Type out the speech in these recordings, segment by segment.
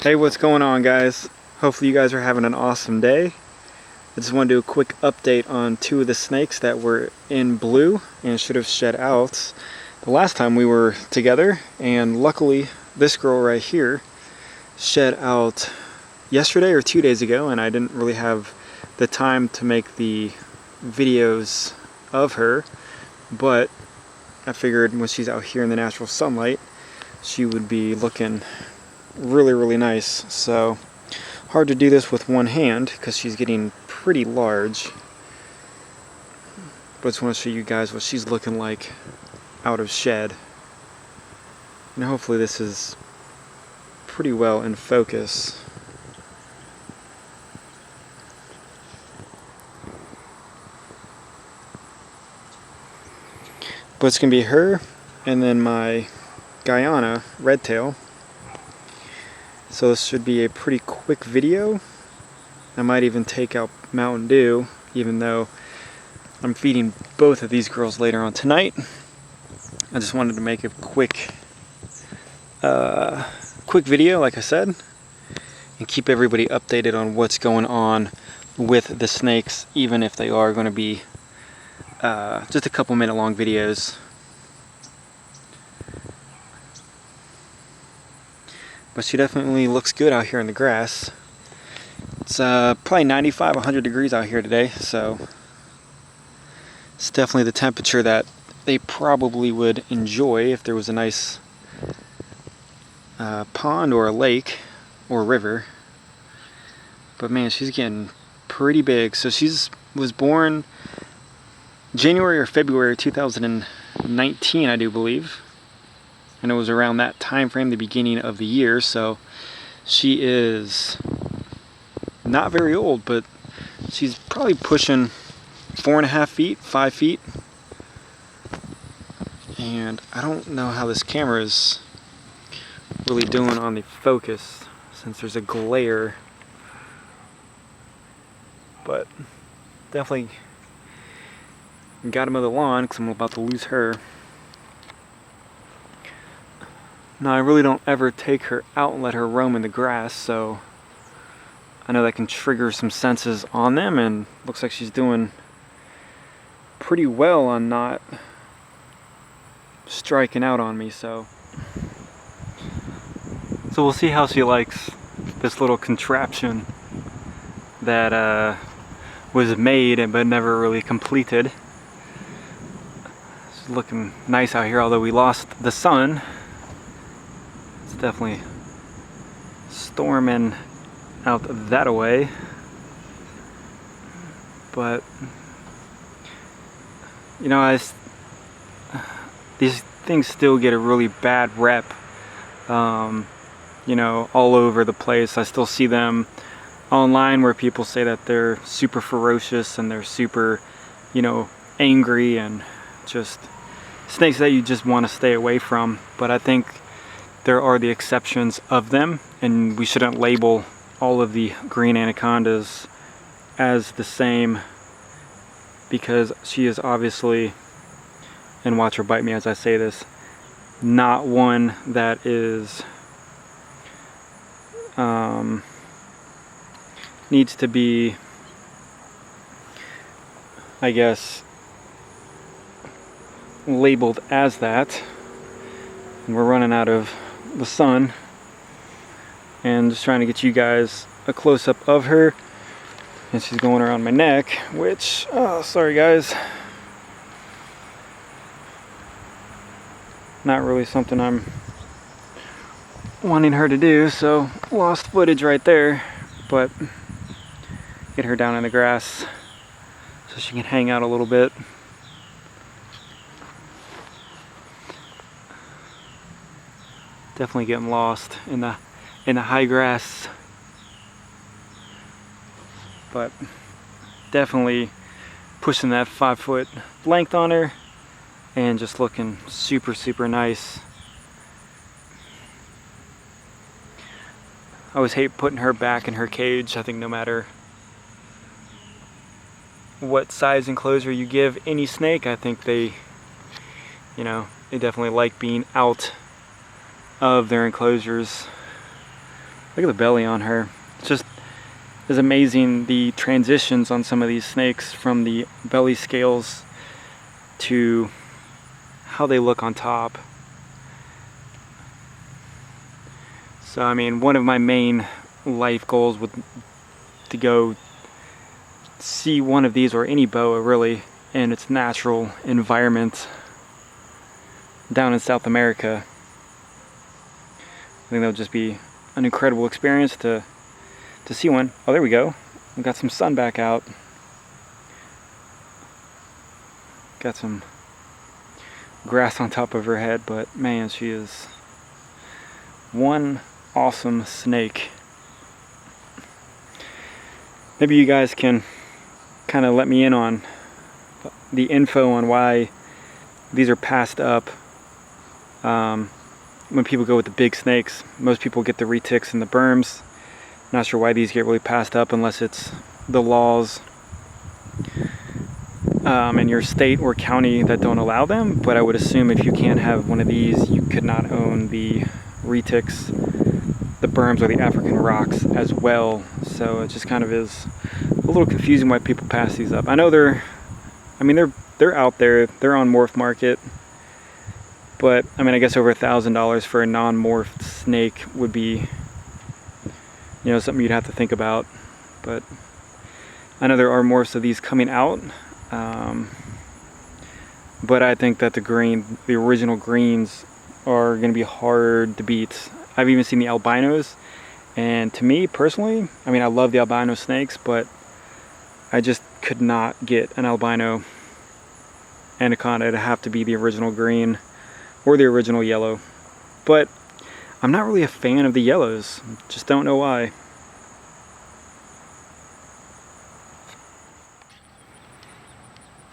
Hey, what's going on, guys? Hopefully you guys are having an awesome day. I just want to do a quick update on two of the snakes that were in blue and should have shed out the last time we were together, and luckily this girl right here shed out yesterday or 2 days ago, and I didn't really have the time to make the videos of her, but I figured when she's out here in the natural sunlight she would be looking really nice. So hard to do this with one hand because she's getting pretty large, but I just want to show you guys what she's looking like out of shed, and hopefully this is pretty well in focus. But it's gonna be her and then my Guyana Redtail. So this should be a pretty quick video. I might even take out Mountain Dew, even though I'm feeding both of these girls later on tonight. I just wanted to make a quick video, like I said, and keep everybody updated on what's going on with the snakes, even if they are going to be just a couple minute long videos. But she definitely looks good out here in the grass. It's probably 95, 100 degrees out here today, so it's definitely the temperature that they probably would enjoy if there was a nice pond or a lake or a river. But man, she's getting pretty big. So was born January or February 2019, I do believe. And it was around that time frame, the beginning of the year. So she is not very old, but she's probably pushing 4.5 feet, 5 feet. And I don't know how this camera is really doing on the focus since there's a glare, but definitely got him of the lawn because I'm about to lose her. Now, I really don't ever take her out and let her roam in the grass, so I know that can trigger some senses on them, and looks like she's doing pretty well on not striking out on me. So we'll see how she likes this little contraption that was made but never really completed. It's looking nice out here, although we lost the sun. It's definitely storming out that way, but you know, these things still get a really bad rep, you know, all over the place. I still see them online where people say that they're super ferocious and they're super, you know, angry and just snakes that you just want to stay away from. But I think there are the exceptions of them, and we shouldn't label all of the green anacondas as the same, because she is obviously, and watch her bite me as I say this, not one that is needs to be, I guess, labeled as that. And we're running out of the sun, and just trying to get you guys a close-up of her, and she's going around my neck, which, oh, sorry guys, not really something I'm wanting her to do, so lost footage right there. But get her down in the grass so she can hang out a little bit. Definitely getting lost in the high grass, but definitely pushing that 5 foot length on her and just looking super nice. I always hate putting her back in her cage. I think no matter what size enclosure you give any snake, I think they, you know, they definitely like being out of their enclosures. Look at the belly on her. It's just is amazing, the transitions on some of these snakes from the belly scales to how they look on top. So I mean, one of my main life goals would to go see one of these, or any boa really, in its natural environment down in South America. I think that would just be an incredible experience to see one. Oh, there we go. We got some sun back out. Got some grass on top of her head, but man, she is one awesome snake. Maybe you guys can kind of let me in on the info on why these are passed up. When people go with the big snakes, most people get the retics and the berms. Not sure why these get really passed up unless it's the laws in your state or county that don't allow them. But I would assume if you can't have one of these, you could not own the retics, the berms, or the African rocks as well. So it just kind of is a little confusing why people pass these up. I know they're out there, they're on Morph Market, but I mean, I guess over $1,000 for a non-morphed snake would be, you know, something you'd have to think about. But I know there are morphs of these coming out, but I think that the original greens are going to be hard to beat. I've even seen the albinos, and to me personally, I mean, I love the albino snakes, but I just could not get an albino anaconda. It'd have to be the original green or the original yellow. But I'm not really a fan of the yellows. Just don't know why.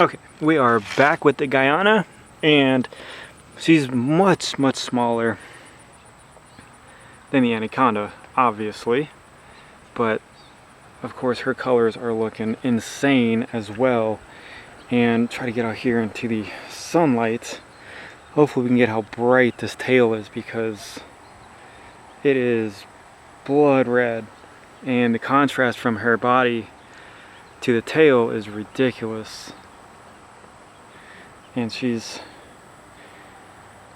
Okay, we are back with the Guyana, and she's much, much smaller than the anaconda, obviously. But of course her colors are looking insane as well. And try to get out here into the sunlight. Hopefully we can get how bright this tail is, because it is blood red, and the contrast from her body to the tail is ridiculous. And she's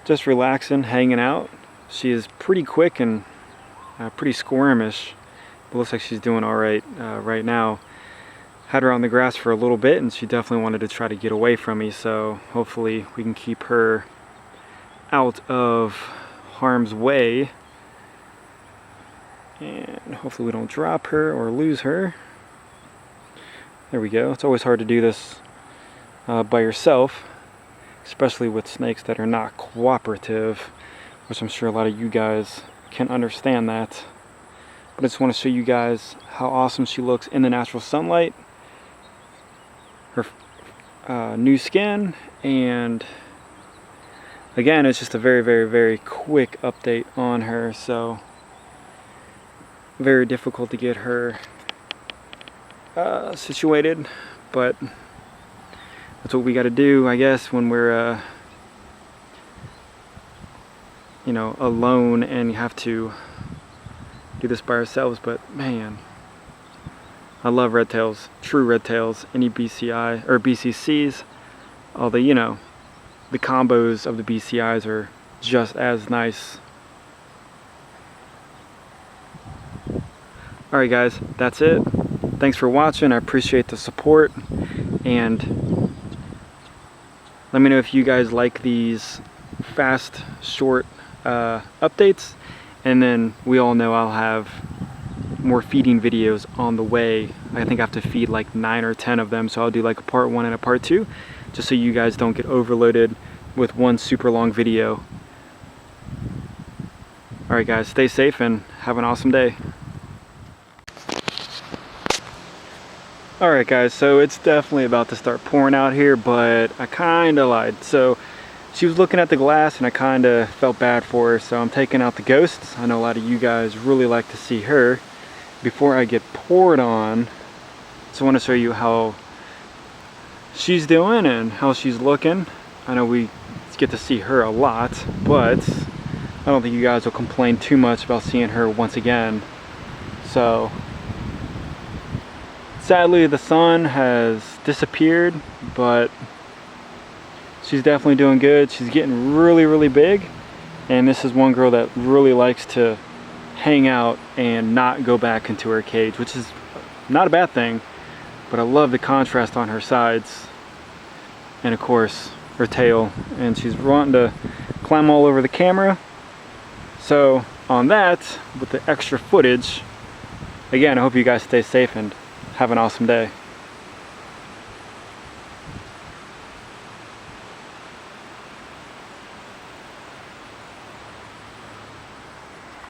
just relaxing, hanging out. She is pretty quick and pretty squirmish, but looks like she's doing all right right now. Had her on the grass for a little bit, and she definitely wanted to try to get away from me, so hopefully we can keep her out of harm's way, and hopefully we don't drop her or lose her. There we go. It's always hard to do this by yourself, especially with snakes that are not cooperative, which I'm sure a lot of you guys can understand that. But I just want to show you guys how awesome she looks in the natural sunlight. Her new skin, and again, it's just a very, very, very quick update on her, so very difficult to get her situated, but that's what we got to do, I guess, when we're you know, alone and you have to do this by ourselves. But man, I love red tails, true red tails, any BCI or BCCs, although, you know, the combos of the BCIs are just as nice. Alright guys, that's it. Thanks for watching. I appreciate the support, and let me know if you guys like these fast, short updates, and then we all know I'll have more feeding videos on the way. I think I have to feed like 9 or 10 of them, so I'll do like a part 1 and a part 2, just so you guys don't get overloaded with one super long video. Alright guys, stay safe and have an awesome day. Alright guys, so it's definitely about to start pouring out here, but I kinda lied. So she was looking at the glass and I kinda felt bad for her, so I'm taking out the ghosts. I know a lot of you guys really like to see her before I get poured on. So I want to show you how she's doing and how she's looking. I know we get to see her a lot, but I don't think you guys will complain too much about seeing her once again. So sadly the sun has disappeared, but she's definitely doing good. She's getting really big, and this is one girl that really likes to hang out and not go back into her cage, which is not a bad thing, but I love the contrast on her sides and of course her tail, and she's wanting to climb all over the camera. So on that, with the extra footage, again, I hope you guys stay safe and have an awesome day.